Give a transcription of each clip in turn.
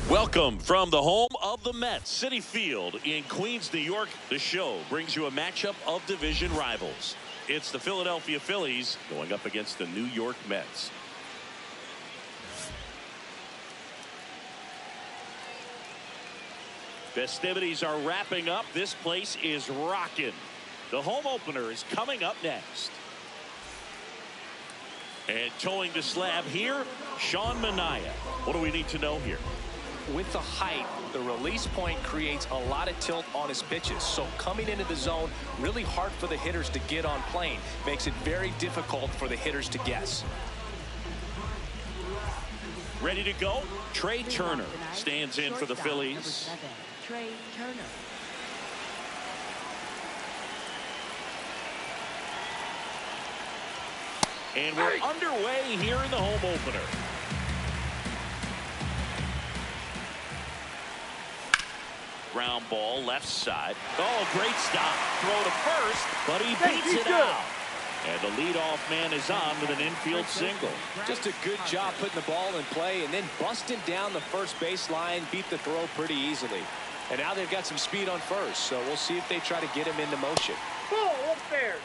Welcome from the home of the Mets, Citi Field in Queens, New York. The show brings you a matchup of division rivals. It's the Philadelphia Phillies going up against the New York Mets. Festivities are wrapping up. This place is rocking. The home opener is coming up next. And towing the slab here, Sean Manaea. What do we need to know here? With the height, the release point creates a lot of tilt on his pitches. So coming into the zone, really hard for the hitters to get on plane. Makes it very difficult for the hitters to guess. Ready to go? Trey Turner stands in for the Phillies. Trey Turner. And we're underway here in the home opener. Ground ball left side. Oh, great stop. Throw to first, but he beats it out. And the leadoff man is on with an infield single. Just a good job putting the ball in play and then busting down the first baseline. Beat the throw pretty easily. And now they've got some speed on first, so we'll see if they try to get him into motion. Oh, up there.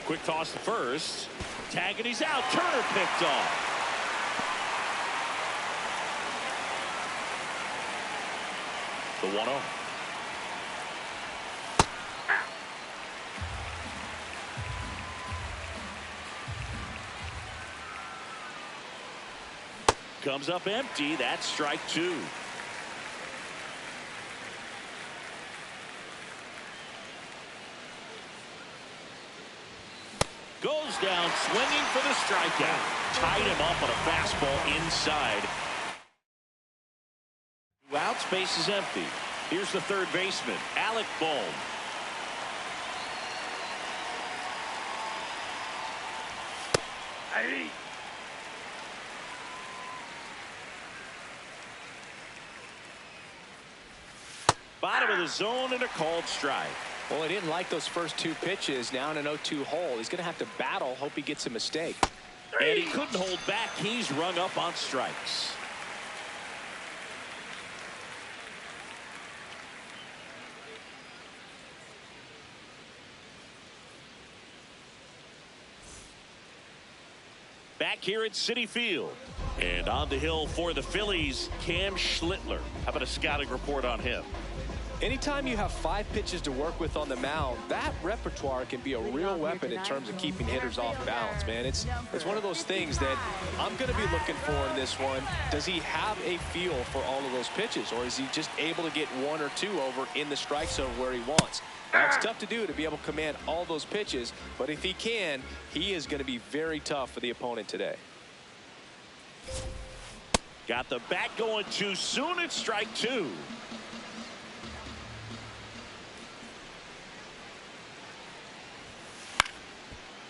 Quick toss to first. Tag and he's out. Turner picked off. The 1-0. Comes up empty. That's strike two. Goes down swinging for the strikeout. Tied him up on a fastball inside. Out, space is empty. Here's the third baseman, Alec Bohm. Hey. Bottom of the zone and a called strike. Well, he didn't like those first two pitches. Now in an 0-2 hole. He's going to have to battle. Hope he gets a mistake. And he couldn't hold back. He's rung up on strikes. Back here at Citi Field. And on the hill for the Phillies, Cam Schlittler. How about a scouting report on him? Anytime you have 5 pitches to work with on the mound, that repertoire can be a real weapon in terms of keeping hitters off balance, man. It's one of those things that I'm going to be looking for in this one. Does he have a feel for all of those pitches, or is he just able to get 1 or 2 over in the strike zone where he wants? Now, it's tough to do to be able to command all those pitches, but if he can, he is going to be very tough for the opponent today. Got the bat going too soon. It's strike 2.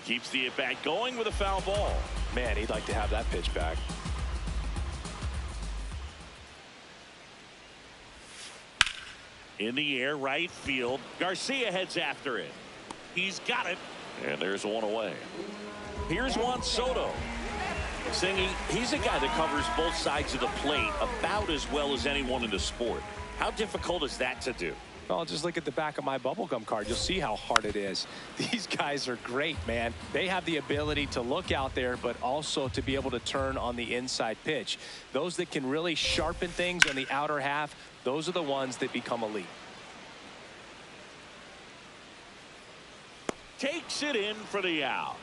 Keeps the at-bat going with a foul ball. Man, he'd like to have that pitch back. In the air, right field. Garcia heads after it. He's got it. And there's one away. Here's Juan Soto. Singy, he's a guy that covers both sides of the plate about as well as anyone in the sport. How difficult is that to do? Well, just look at the back of my bubblegum card. You'll see how hard it is. These guys are great, man. They have the ability to look out there, but also to be able to turn on the inside pitch. Those that can really sharpen things on the outer half, those are the ones that become elite. Takes it in for the out.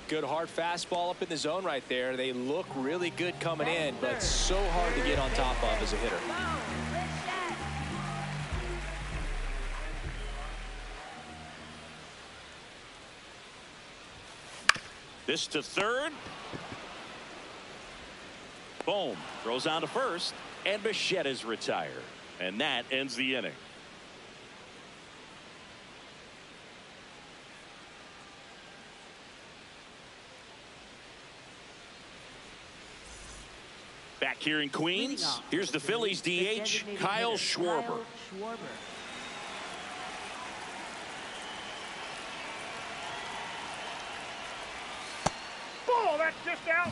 Good hard fastball up in the zone right there. They look really good coming in, but so hard to get on top of as a hitter. This to third. Boom. Throws on to first. And Bichette is retired. And that ends the inning. Back here in Queens, here's the Phillies DH, Kyle Schwarber. Oh, that's just out.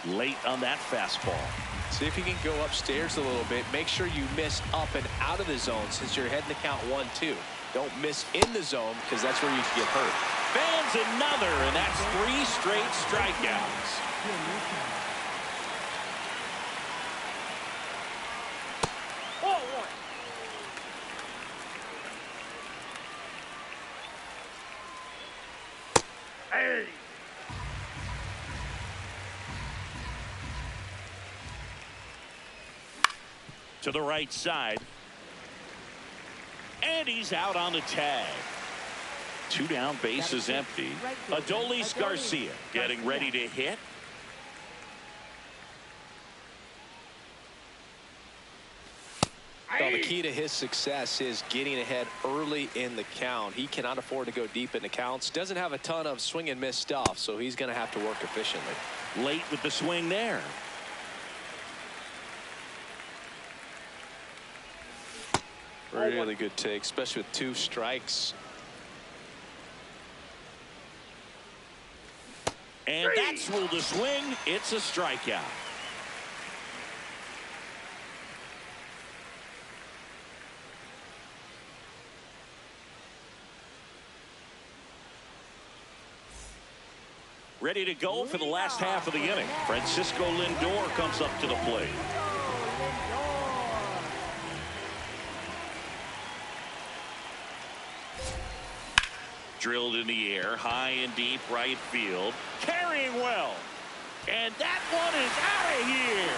Late on that fastball. See if you can go upstairs a little bit. Make sure you miss up and out of the zone since you're heading to count 1-2. Don't miss in the zone because that's where you can get hurt. Fans another, and that's 3 straight strikeouts. Hey. To the right side. And he's out on the tag. 2 down, bases empty. Adolis Garcia getting ready to hit. Well, the key to his success is getting ahead early in the count. He cannot afford to go deep in the counts. Doesn't have a ton of swing and miss stuff, so he's going to have to work efficiently. Late with the swing there. Really good take, especially with 2 strikes. And that's ruled a swing. It's a strikeout. Ready to go for the last half of the inning. Francisco Lindor comes up to the plate. Drilled in the air, high and deep right field. Carrying well. And that one is out of here.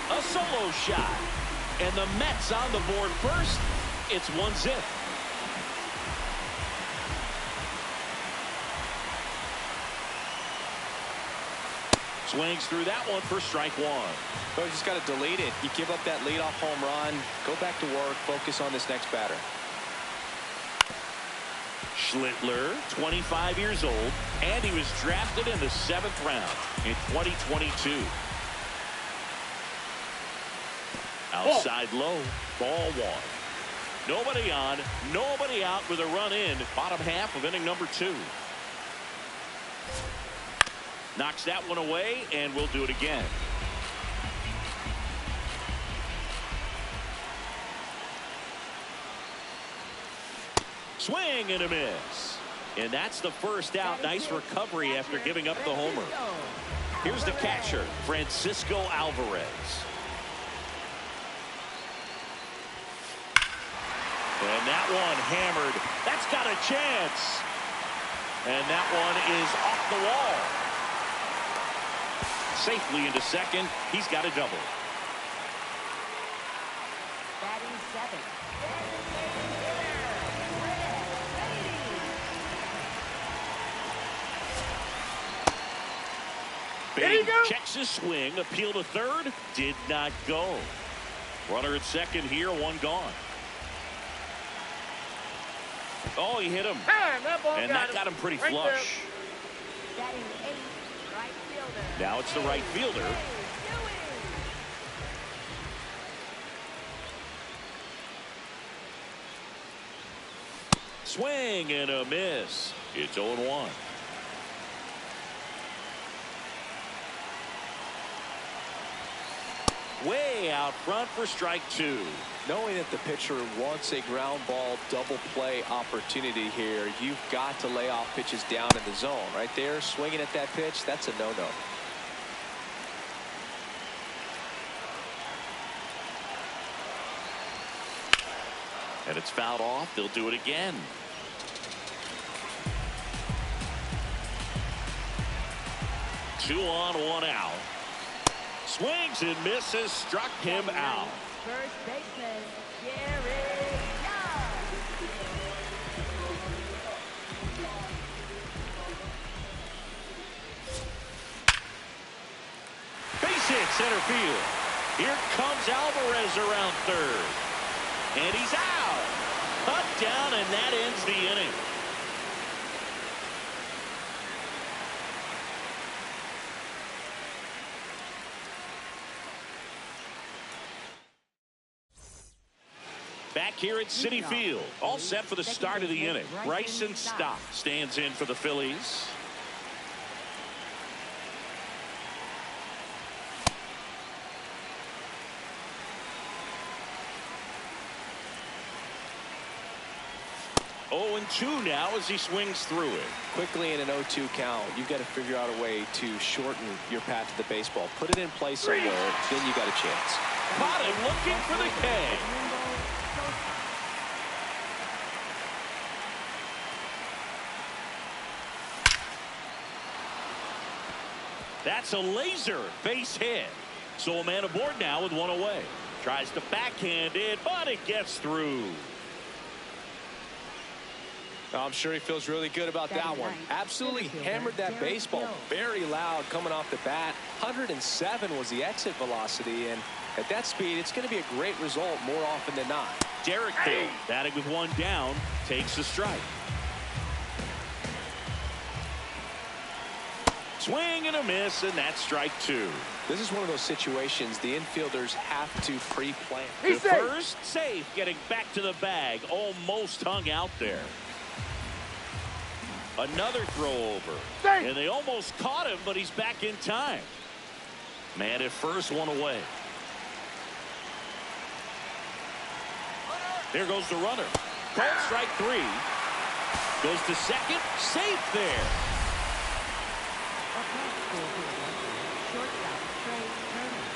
A solo shot. And the Mets on the board first. It's 1-0. Swings through that one for strike 1. So you just got to delete it. You give up that leadoff home run. Go back to work. Focus on this next batter. Schlittler, 25 years old, and he was drafted in the 7th round in 2022. Outside low, ball 1. Nobody on, nobody out with a run in, bottom half of inning number 2. Knocks that one away, and we'll do it again. Swing and a miss. And that's the first out. Nice recovery after giving up the homer. Here's the catcher, Francisco Alvarez. And that one hammered. That's got a chance. And that one is off the wall. Safely into second. He's got a double. Batting 7. Bing checks his swing. Appeal to third. Did not go. Runner at second here. 1 gone. Oh, he hit him. And that got him pretty flush. Batting 8, right fielder. Now it's the right fielder. Swing and a miss. It's 0-1. Way out front for strike 2. Knowing that the pitcher wants a ground ball double play opportunity here, you've got to lay off pitches down in the zone. Right there, swinging at that pitch, that's a no-no. And it's fouled off. They'll do it again. Two on, one out. Swings and misses, struck him out. First baseman, Gary Young. Base hit center field. Here comes Alvarez around third. And he's out. Cut down, and that ends the inning. Back here at Citi Field, all set for the start of the inning. Bryson Stott stands in for the Phillies. Oh, and 2 now as he swings through it. Quickly in an 0-2 count, you've got to figure out a way to shorten your path to the baseball. Put it in play somewhere, then you got a chance. Caught him looking for the K. That's a laser base hit. So a man aboard now with 1 away. Tries to backhand it, but it gets through. I'm sure he feels really good about that one. Absolutely hammered that baseball. Very loud coming off the bat. 107 was the exit velocity, and at that speed, it's going to be a great result more often than not. Derek Hill, batting with 1 down, takes the strike. Swing and a miss, and that's strike 2. This is one of those situations the infielders have to pre-plan. The first safe, getting back to the bag, almost hung out there. Another throw over, and they almost caught him, but he's back in time. Man at first, 1 away. There goes the runner. Called strike 3. Goes to second, safe there. Shortstop, Trey Turner.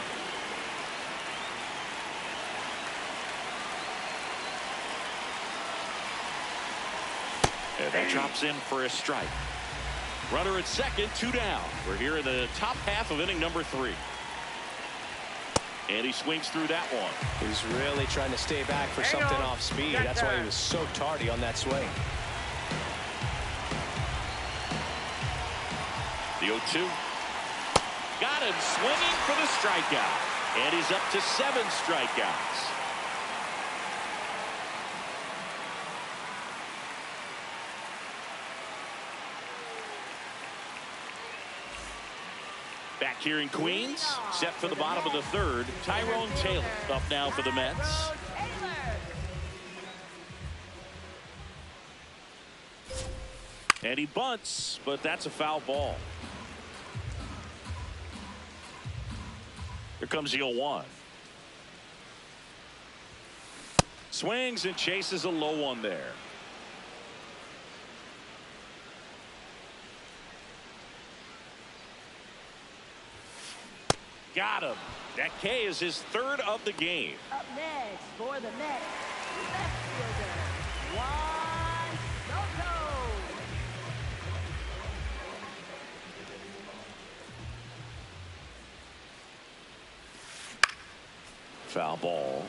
And that drops in for a strike. Runner at second, 2 down. We're here in the top half of inning number 3. And he swings through that one. He's really trying to stay back for something off speed. That's why he was so tardy on that swing. The 0-2. Got him swinging for the strikeout. And he's up to 7 strikeouts. Back here in Queens, set for the bottom of the 3rd. Tyrone Taylor up now for the Mets. And he bunts, but that's a foul ball. Here comes the 0-1. Swings and chases a low one there. Got him. That K is his 3rd of the game. Up next for the Mets, left fielder, Juan Soto. Foul ball.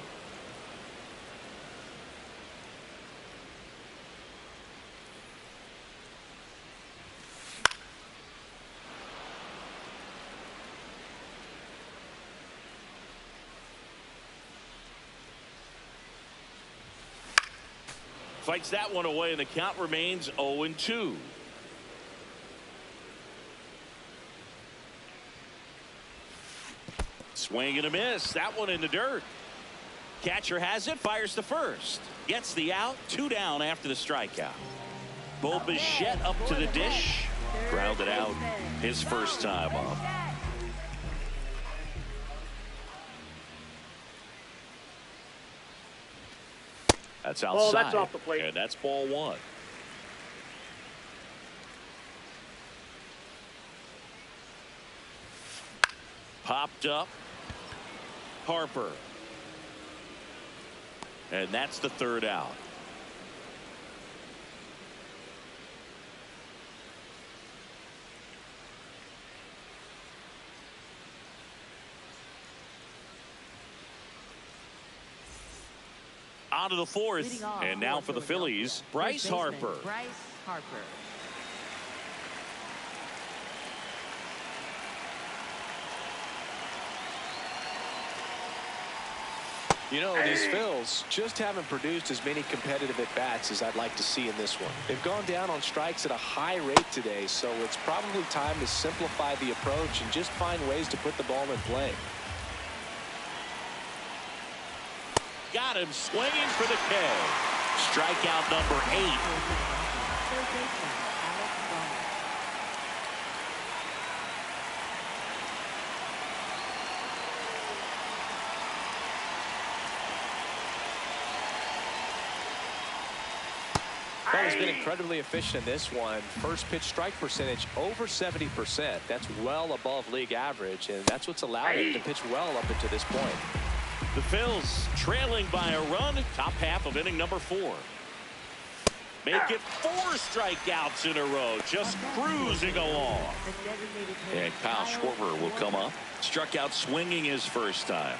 Fights that one away, and the count remains 0-2. Swing and a miss. That one in the dirt. Catcher has it, fires to first. Gets the out, 2 down after the strikeout. Bo Bichette up to the dish. Grounded out his first time up. That's outside. Oh, that's off the plate. And that's ball 1. Popped up. Harper. And that's the 3rd out. On to the 4th, and now for the Phillies, Bryce Harper. Bryce Harper. You know, these Phils just haven't produced as many competitive at-bats as I'd like to see in this one. They've gone down on strikes at a high rate today, so it's probably time to simplify the approach and just find ways to put the ball in play. Got him swinging for the K. Strikeout number 8. Well, he's been incredibly efficient in this one. First pitch strike percentage over 70%. That's well above league average, and that's what's allowed him to pitch well up until this point. The Phils trailing by a run, top half of inning number 4. Make it 4 strikeouts in a row, just cruising along. And Kyle Schwarber will come up. Struck out swinging his first time.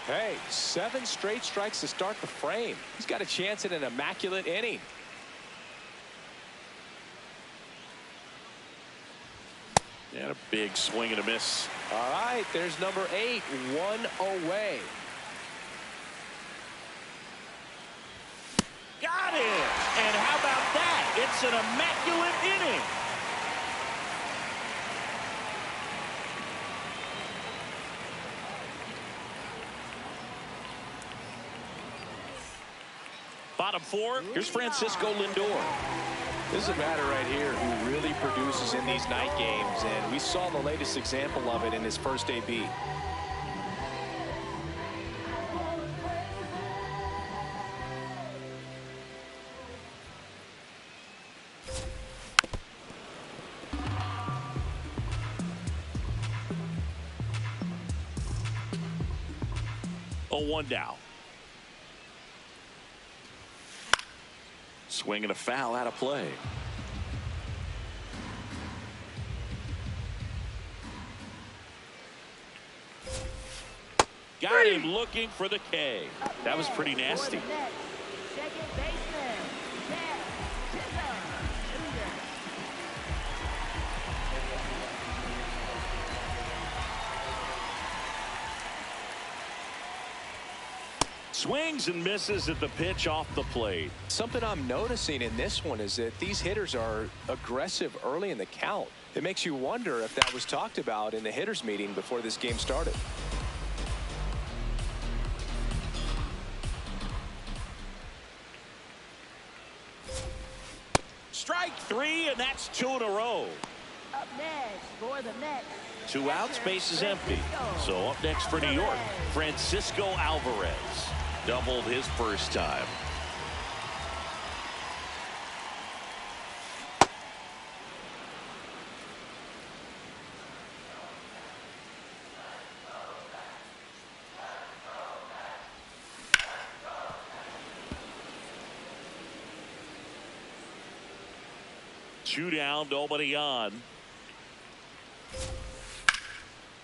Hey, 7 straight strikes to start the frame. He's got a chance at an immaculate inning. And a big swing and a miss. All right, there's number 8, 1 away. Got it! And how about that? It's an immaculate inning. Bottom 4, here's Francisco Lindor. This is a batter right here who really produces in these night games, and we saw the latest example of it in his first AB. Oh, 1 down. Swing and a foul out of play. Got him looking for the K. That was pretty nasty. Second baseman, Swings and misses at the pitch off the plate. Something I'm noticing in this one is that these hitters are aggressive early in the count. It makes you wonder if that was talked about in the hitters meeting before this game started. Strike 3, and that's 2 in a row. Up next for the Mets. 2 outs, base is empty. So up next for New York, Francisco Alvarez. Doubled his first time. Two down, nobody on.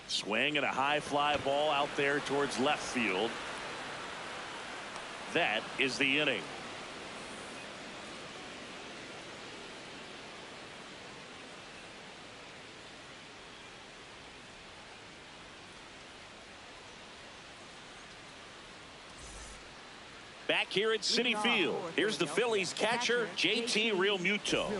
Swing and a high fly ball out there towards left field. That is the inning. Back here at Citi Field, here's the Phillies catcher, JT Realmuto.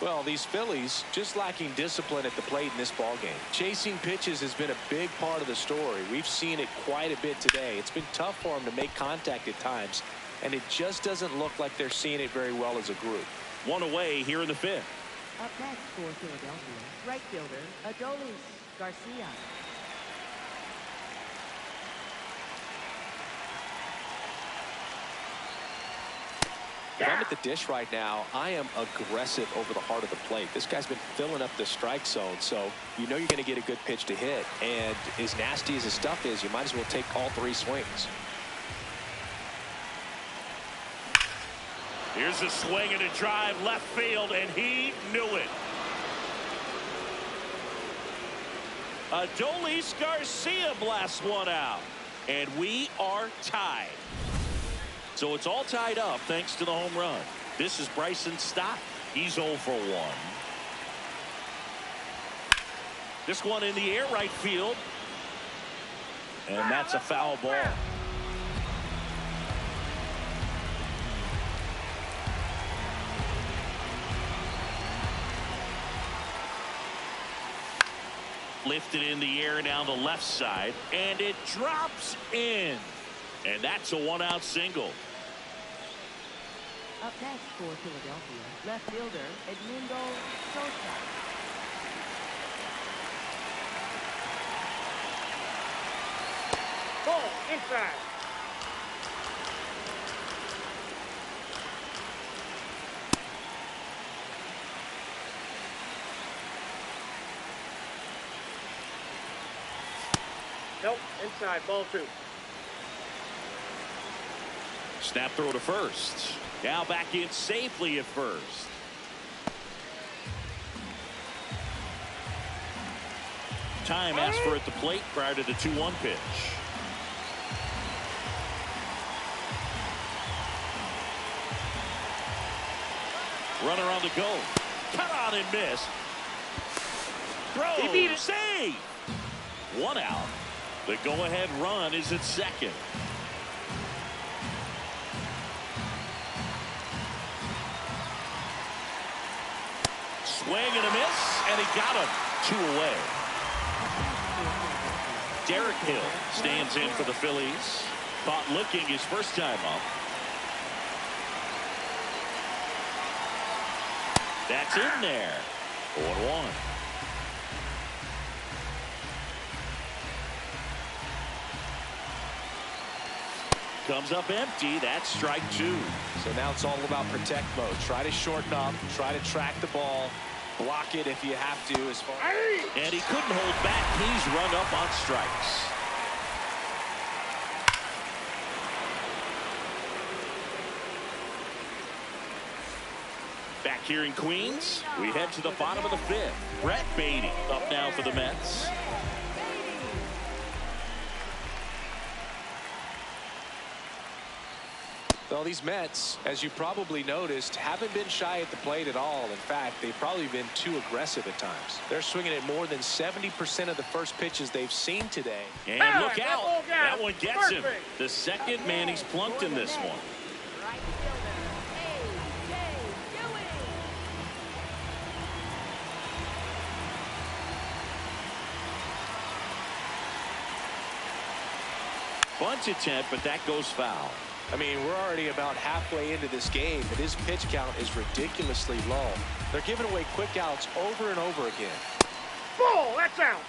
Well, these Phillies just lacking discipline at the plate in this ballgame. Chasing pitches has been a big part of the story. We've seen it quite a bit today. It's been tough for them to make contact at times, and it just doesn't look like they're seeing it very well as a group. One away here in the fifth. Up next for Philadelphia, right fielder, Gtorrious Garcia. If I'm at the dish right now, I am aggressive over the heart of the plate. This guy's been filling up the strike zone, so you know you're going to get a good pitch to hit. And as nasty as his stuff is, you might as well take all three swings. Here's a swing and a drive left field, and he knew it. Gtorrious Garcia blasts one out, and we are tied. So it's all tied up thanks to the home run. This is Bryson Stott. He's 0 for 1. This one in the air right field. And that's a foul ball. Lifted in the air down the left side, and it drops in. And that's a one-out single. Up next for Philadelphia, left fielder, Edmundo Sosa. Ball inside. Nope, inside, ball 2. Snap throw to first. Now back in safely at first. Time asked for at the plate prior to the 2-1 pitch. Runner on the go. Cut on and miss. Throw. He beat it. Save. 1 out. The go-ahead run is at second. Swing and a miss, and he got him. 2 away. Derek Hill stands in for the Phillies. Caught looking his first time up. That's in there. 0-1. Comes up empty. That's strike 2. So now it's all about protect mode. Try to shorten up, try to track the ball, block it if you have to. As far and he couldn't hold back. He's run up on strikes. Back here in Queens, we head to the bottom of the 5th. Brett Beatty up now for the Mets. Well, these Mets, as you probably noticed, haven't been shy at the plate at all. In fact, they've probably been too aggressive at times. They're swinging at more than 70% of the first pitches they've seen today. And look out. That one gets him. The second man he's plunked in this one. Right fielder, A.J. Ewing. Bunt attempt, but that goes foul. I mean, we're already about halfway into this game, and his pitch count is ridiculously low. They're giving away quick outs over and over again. Ball, that's out.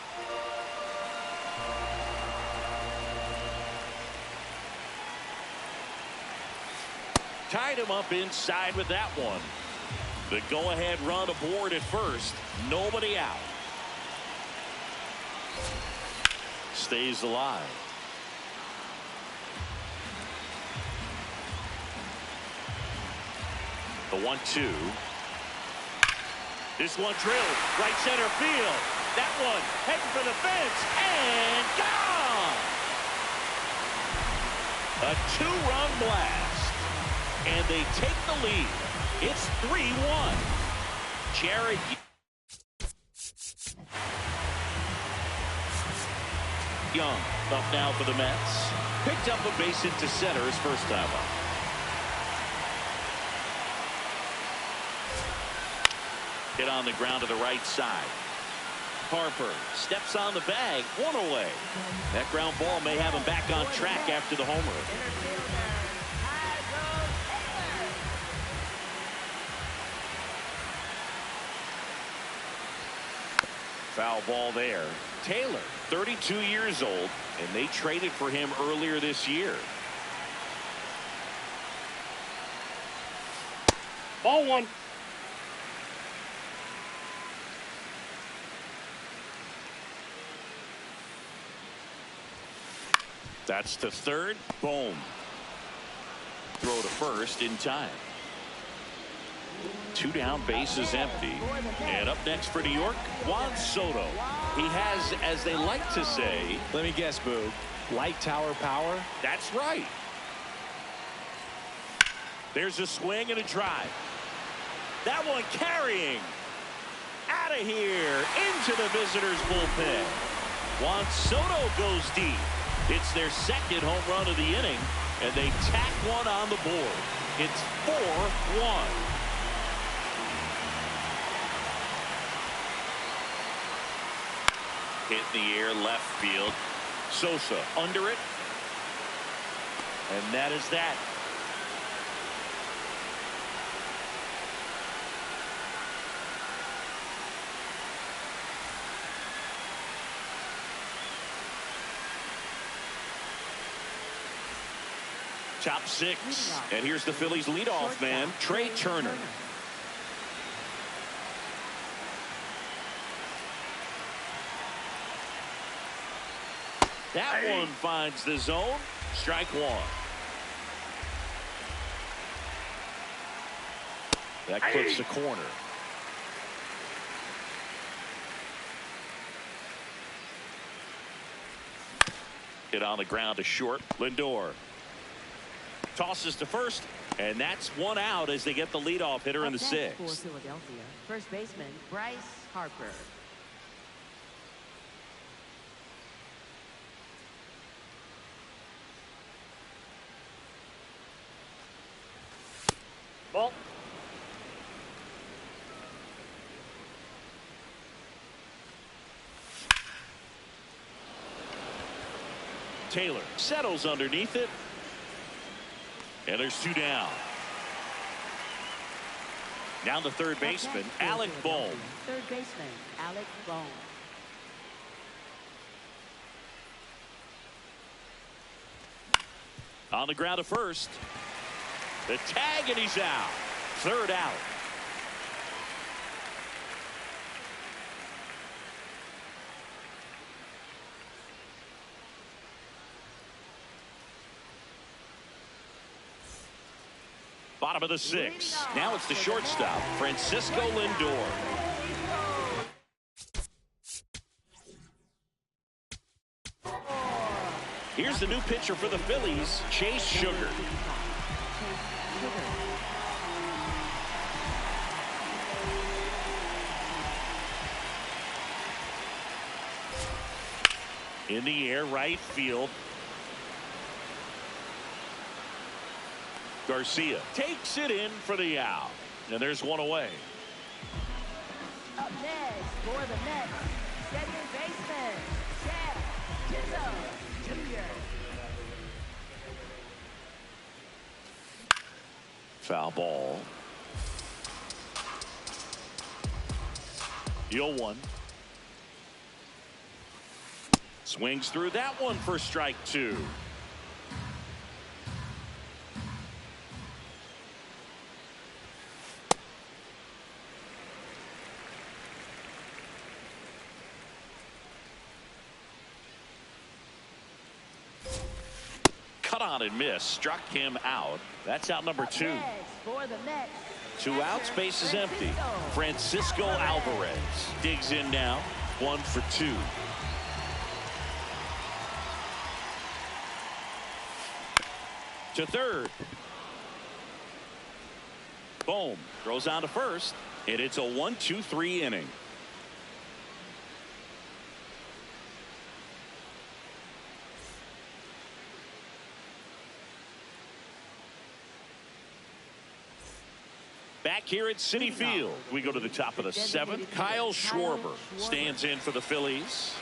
Tied him up inside with that one. The go-ahead run aboard at first. Nobody out. Stays alive. The 1-2. This one drilled right center field. That one heading for the fence and gone. A 2-run blast, and they take the lead. It's 3-1. Jared. Young up now for the Mets. Picked up a base hit to center his first time up. Hit on the ground to the right side. Harper steps on the bag, one away. That ground ball may have him back on track after the homer. Foul ball there. Taylor, 32 years old, and they traded for him earlier this year. Ball one. That's to third. Boom. Throw to first in time. 2 down, bases empty. And up next for New York, Juan Soto. He has, as they like to say, let me guess, Boog, light tower power. That's right. There's a swing and a drive. That one carrying. Out of here into the visitors bullpen. Juan Soto goes deep. It's their second home run of the inning, and they tack one on the board. It's 4-1. Hit in the air, left field. Sosa under it. And that is that. Top 6. And here's the Phillies leadoff man, Trey Turner. That one finds the zone. Strike one. That clips the corner. Hit on the ground to short. Lindor tosses to first, and that's one out as they get the leadoff hitter in the 6th. For Philadelphia, first baseman Bryce Harper. Ball. Taylor settles underneath it. And there's 2 down. Now the third baseman, Alec Bohm. Third baseman, Alec Bohm. On the ground to first. The tag, and he's out. Third out. Bottom of the 6th. Now it's the shortstop, Francisco Lindor. Here's the new pitcher for the Phillies, Chase Sugar. In the air, right field. Garcia takes it in for the out. And there's one away. Up next for the Mets, second baseman, Chad Chisholm Jr. Foul ball. 0-1. Swings through that one for strike 2. Cut on and miss. Struck him out. That's out number 2. Next for the Mets, 2 outs, base is empty. Francisco Alvarez digs in now. 1 for 2. To third. Boom. Throws on to first. And it's a 1-2-3 inning. Back here at Citi Field, we go to the top of the 7th. Kyle Schwarber stands in for the Phillies.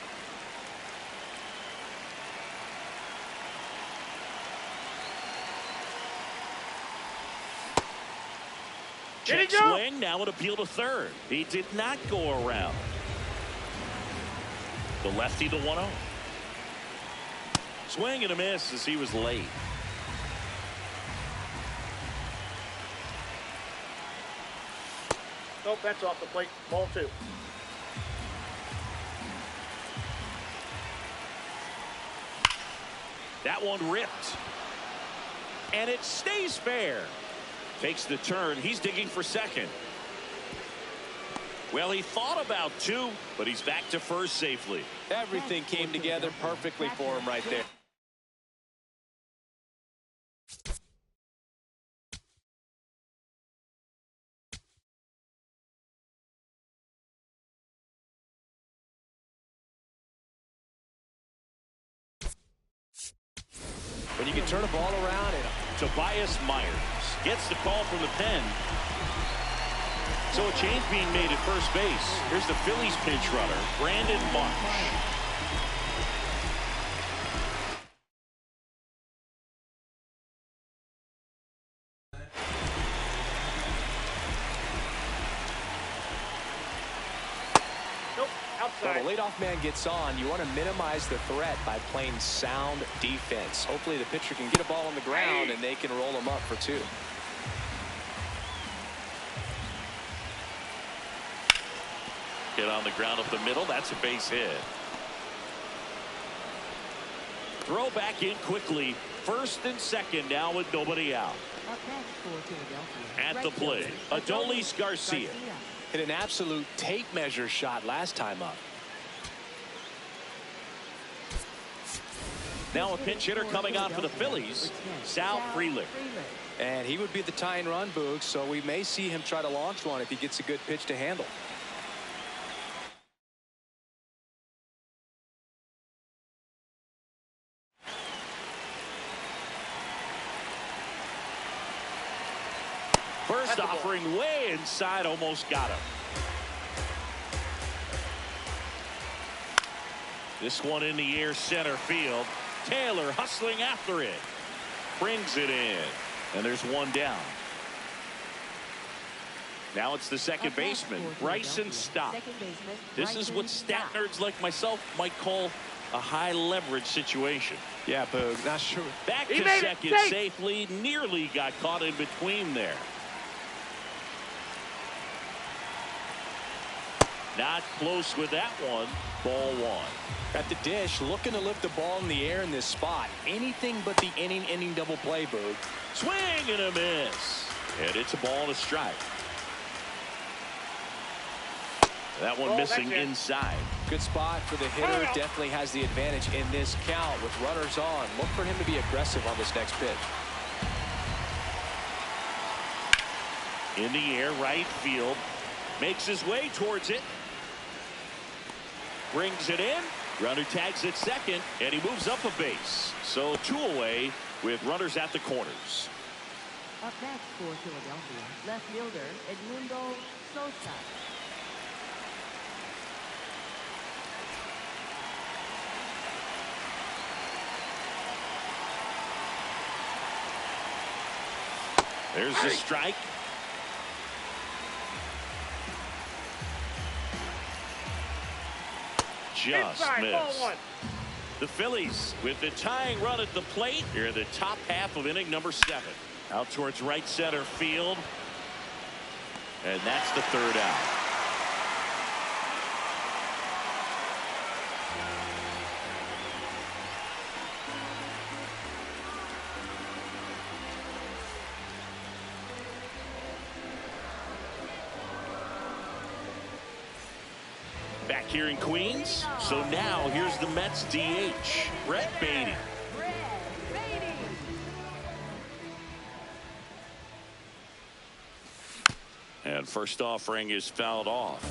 Check swing, now an appeal to third. He did not go around. The lefty, the 1-0. Swing and a miss as he was late. Nope, that's off the plate. Ball 2. That one ripped. And it stays fair. Takes the turn. He's digging for second. Well, he thought about 2, but he's back to first safely. Everything came together perfectly for him right there. When you can turn a ball around, and Tobias Myers gets the call from the pen. So a change being made at first base. Here's the Phillies pinch runner, Brandon Marsh. When a leadoff man gets on, you want to minimize the threat by playing sound defense. Hopefully the pitcher can get a ball on the ground and they can roll him up for 2. Get on the ground up the middle. That's a base hit. Throw back in quickly. First and second now with nobody out. At the plate, Gtorrious Garcia. Hit an absolute tape measure shot last time up. Now a pinch hitter coming on for the Phillies, Sal Frelick. And he would be the tying run, Boog, so we may see him try to launch one if he gets a good pitch to handle. First offering way inside, almost got him. This one in the air, center field. Taylor hustling after it. Brings it in. And there's one down. Now it's the second baseman, Bryson Stott. This is what stat nerds like myself might call a high leverage situation. Yeah, Boog, not sure. Back to second safely. Nearly got caught in between there. Not close with that one. Ball 1. At the dish, looking to lift the ball in the air in this spot. Anything but the inning double play, Boog. Swing and a miss. And it's a ball and a strike. That one missing inside. Good spot for the hitter. Definitely has the advantage in this count with runners on. Look for him to be aggressive on this next pitch. In the air, right field. Makes his way towards it. Brings it in. Runner tags at second, and he moves up a base. So 2 away with runners at the corners. Up next for Philadelphia, left fielder Edmundo Sosa. There's the strike. Just missed. The Phillies with the tying run at the plate here in the top half of inning number 7. Out towards right center field. And that's the 3rd out. Back here in Queens. So now here's the Mets DH, Brett Baty. And first offering is fouled off.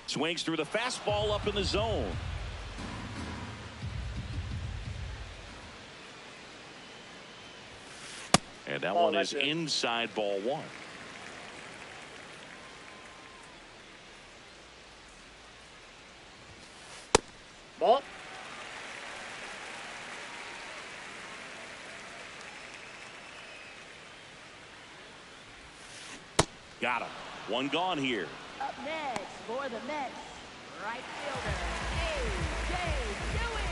Swings through the fastball up in the zone. That one is inside ball one. Ball. Got him. One gone here. Up next for the Mets, right fielder, A.J. Dewey.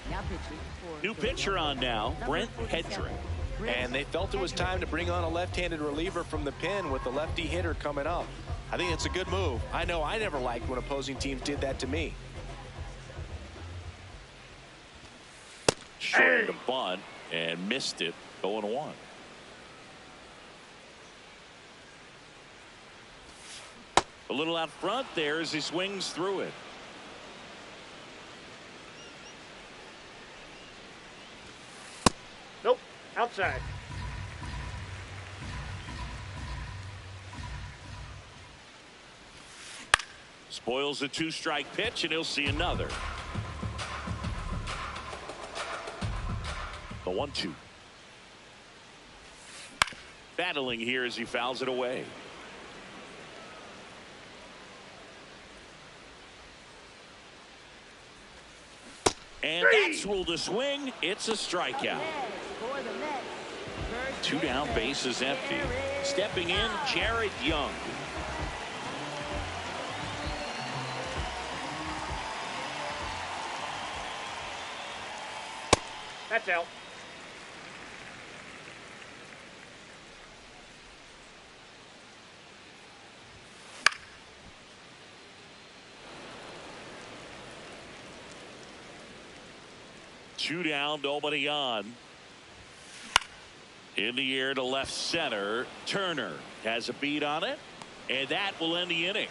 Now pitching for New pitcher on now, Brent Hedrick. And they felt it was time to bring on a left-handed reliever from the pen with the lefty hitter coming up. I think it's a good move. I know I never liked when opposing teams did that to me. Short to bunt and missed it. 0-1. A little out front there as he swings through it. Nope. Outside. Spoils a 2-strike pitch, and he'll see another. The 1-2. Battling here as he fouls it away. And that's ruled a swing. It's a strikeout. for the Mets, first 2 down, bases empty. Stepping in, Jared Young. That's out. Two down, nobody on. In the air to left center. Turner has a beat on it, and that will end the inning.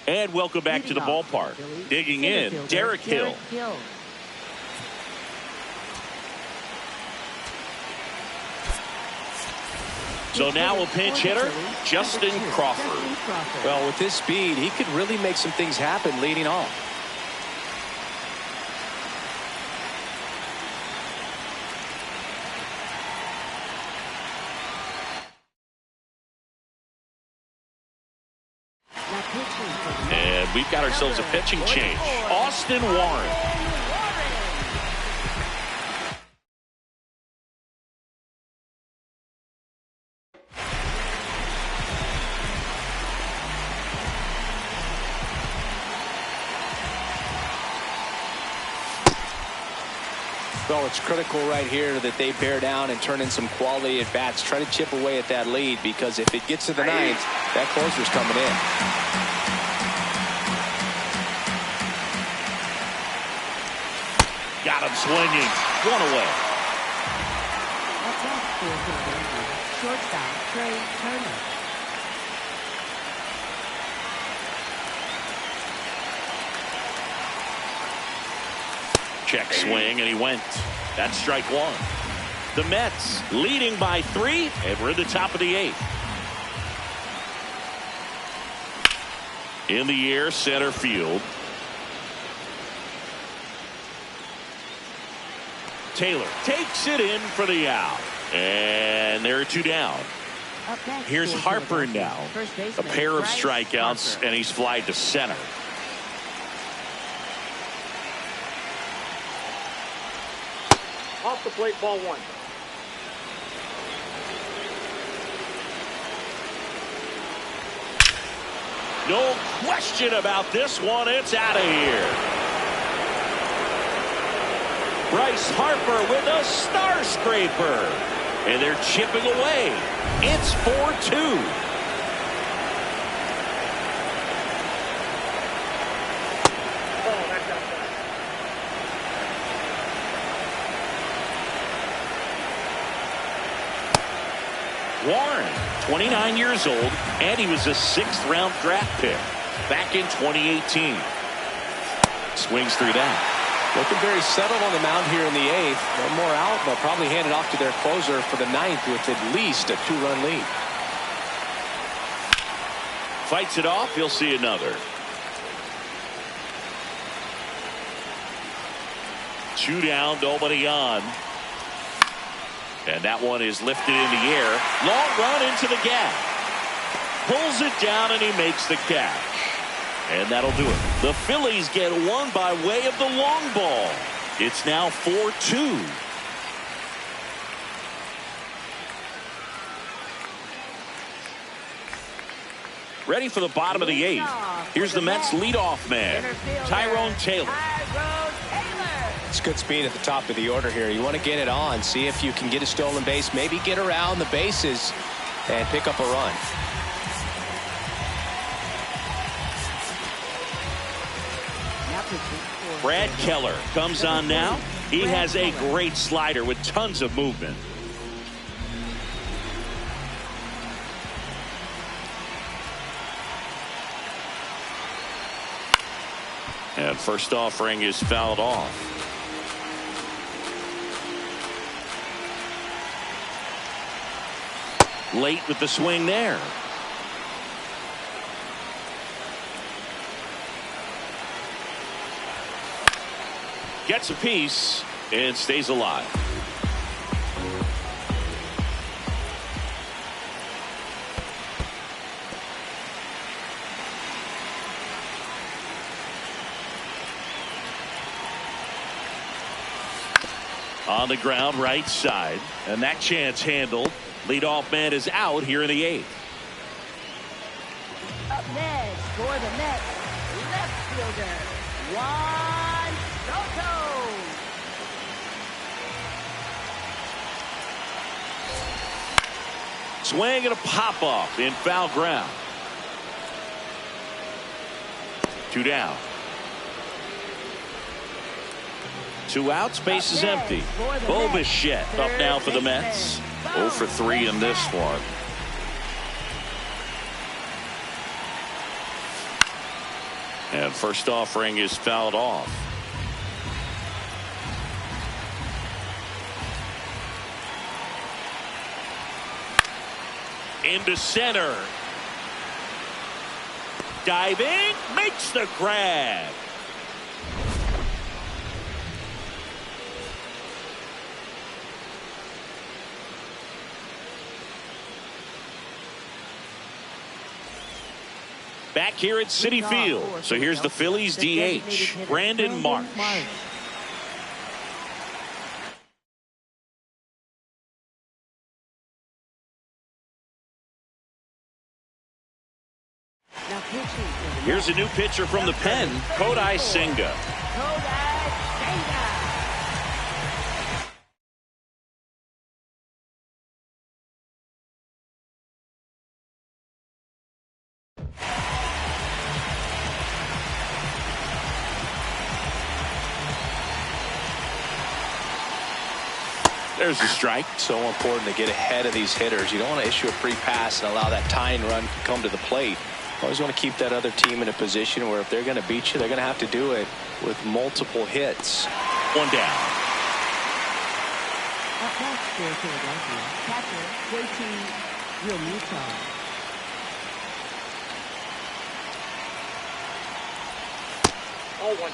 And welcome back to the ballpark. Digging in, Derek Hill. So now a pinch hitter, Justin Crawford. Well, with his speed, he could really make some things happen leading off. And we've got ourselves a pitching change. Austin Warren. Well, it's critical right here that they bear down and turn in some quality at bats. Try to chip away at that lead, because if it gets to the ninth, that closer's coming in. Got him swinging. One away. Shortstop Trey Turner. Check swing, and he went. That's strike one. The Mets leading by 3, and we're in the top of the 8th. In the air, center field. Taylor takes it in for the out. And there are 2 down. Here's Harper now. A pair of strikeouts, and he's flied to center. Off the plate, ball 1. No question about this one. It's out of here. Bryce Harper with a star scraper. And they're chipping away. It's 4-2. Oh, that's outside. Warren, 29 years old, and he was a 6th-round draft pick back in 2018. Swings through that. Looking very settled on the mound here in the 8th. One more out. They'll probably hand it off to their closer for the 9th with at least a 2-run lead. Fights it off. He'll see another. 2 down, nobody on. And that one is lifted in the air. Long run into the gap. Pulls it down and he makes the catch. And that'll do it. The Phillies get one by way of the long ball. It's now 4-2. Ready for the bottom of the 8th. Here's the Mets leadoff man, Tyrone Taylor. It's good speed at the top of the order here. You want to get it on, see if you can get a stolen base, maybe get around the bases and pick up a run. Brad Keller comes on now. He has a great slider with tons of movement. And first offering is fouled off. Late with the swing there. Gets a piece and stays alive. On the ground, right side, and that chance handled. Leadoff man is out here in the 8th. Up next for the Mets, left fielder, Juan Soto. Swing and a pop-off in foul ground. 2 down. 2 outs, base is empty. Bo Bichette up now for the Mets. 0 for 3 in this one. And first offering is fouled off. Into center. Diving, makes the grab. Back here at Citi Field. So here's the Phillies DH, Brandon Marsh. Here's a new pitcher from the pen, Kodai Senga. There's a strike. So important to get ahead of these hitters. You don't want to issue a free pass and allow that tying run to come to the plate. Always want to keep that other team in a position where if they're going to beat you, they're going to have to do it with multiple hits. 1 down. Up next for Philadelphia, catcher JT Realmuto. All 1.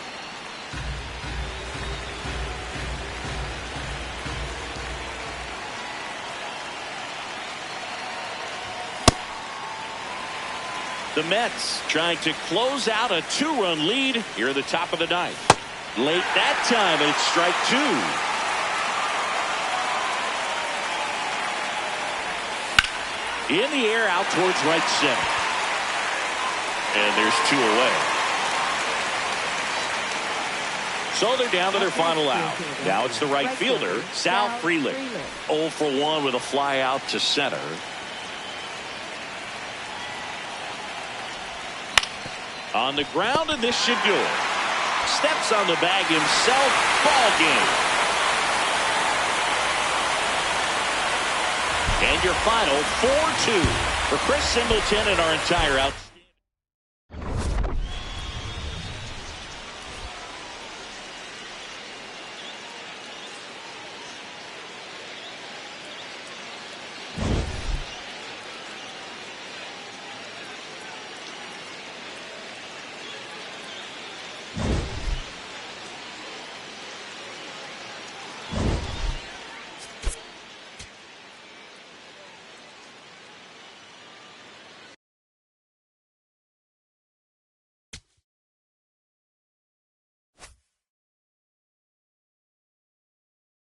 The Mets trying to close out a 2-run lead here at the top of the 9th. Late that time, and it's strike 2. In the air, out towards right center. And there's 2 away. So they're down to their final out. Now it's the right fielder, Sal Frelick. 0 for 1 with a fly out to center. On the ground, and this should do it. Steps on the bag himself. Ball game. And your final 4-2 for Chris Singleton and our entire outfit.